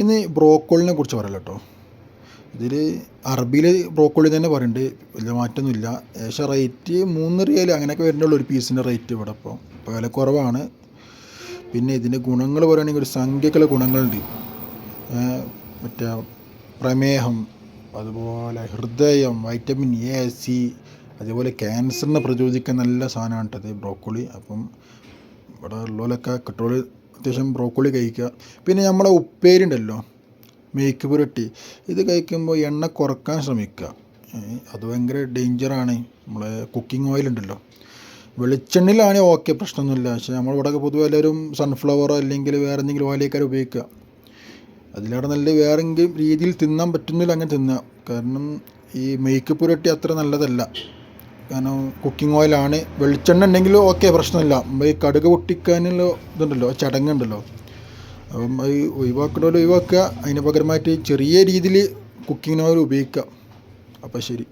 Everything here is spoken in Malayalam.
ഇനി ബ്രോക്കോളിനെ കുറിച്ച് പറയാലോ കേട്ടോ. ഇതിൽ അറബിയിൽ ബ്രോക്കോളി തന്നെ പറയുന്നുണ്ട്, വലിയ മാറ്റമൊന്നുമില്ല. ഏകദേശം റേറ്റ് 3 റിയാൽ അങ്ങനെയൊക്കെ വരുന്നുള്ളൂ ഒരു പീസിൻ്റെ റേറ്റ് ഇവിടെ. ഇപ്പോൾ വില കുറവാണ്. പിന്നെ ഇതിൻ്റെ ഗുണങ്ങൾ പറയുകയാണെങ്കിൽ ഒരു സംഖ്യക്കുള്ള ഗുണങ്ങളുണ്ട്. മറ്റേ പ്രമേഹം, അതുപോലെ ഹൃദയം, വൈറ്റമിൻ എ, സി, അതേപോലെ ക്യാൻസറിനെ പ്രതിരോധിക്കാൻ നല്ല സാധനമാണ് കേട്ടത് ബ്രോക്കോളി. അപ്പം ഇവിടെ ഉള്ളവരൊക്കെ കിട്ടുമ്പോൾ അത്യാവശ്യം ബ്രോക്കോളി കഴിക്കുക. പിന്നെ നമ്മളെ ഉപ്പേരി ഉണ്ടല്ലോ, മേക്ക് പുരട്ടി, ഇത് കഴിക്കുമ്പോൾ എണ്ണ കുറക്കാൻ ശ്രമിക്കുക. അത് ഭയങ്കര ഡേഞ്ചറാണ്. നമ്മളെ കുക്കിംഗ് ഓയിൽ ഉണ്ടല്ലോ, വെളിച്ചെണ്ണയിലാണെങ്കിൽ ഓക്കെ, പ്രശ്നമൊന്നുമില്ല. പക്ഷേ നമ്മളിവിടെയൊക്കെ പൊതുവെ എല്ലാവരും സൺഫ്ലവറോ അല്ലെങ്കിൽ വേറെ എന്തെങ്കിലും ഓയിലേക്കാരും ഉപയോഗിക്കുക. അതിലവിടെ നല്ല വേറെ എങ്കിലും രീതിയിൽ തിന്നാൻ പറ്റുന്നില്ല, അങ്ങനെ തിന്നുക. കാരണം ഈ മേക്ക് പുരട്ടി അത്ര നല്ലതല്ല. കാരണം കുക്കിംഗ് ഓയിലാണ്. വെളിച്ചെണ്ണ ഉണ്ടെങ്കിലും ഓക്കെ, പ്രശ്നമില്ല. ഈ കടുക് പൊട്ടിക്കാനുള്ള ഇതുണ്ടല്ലോ, ചടങ്ങുണ്ടല്ലോ, അപ്പം അത് ഒഴിവാക്കണമല്ലോ ഒഴിവാക്കുക. അതിന് പകരമായിട്ട് ചെറിയ രീതിയിൽ കുക്കിംഗ് ഓയിൽ ഉപയോഗിക്കുക. അപ്പോൾ ശരി.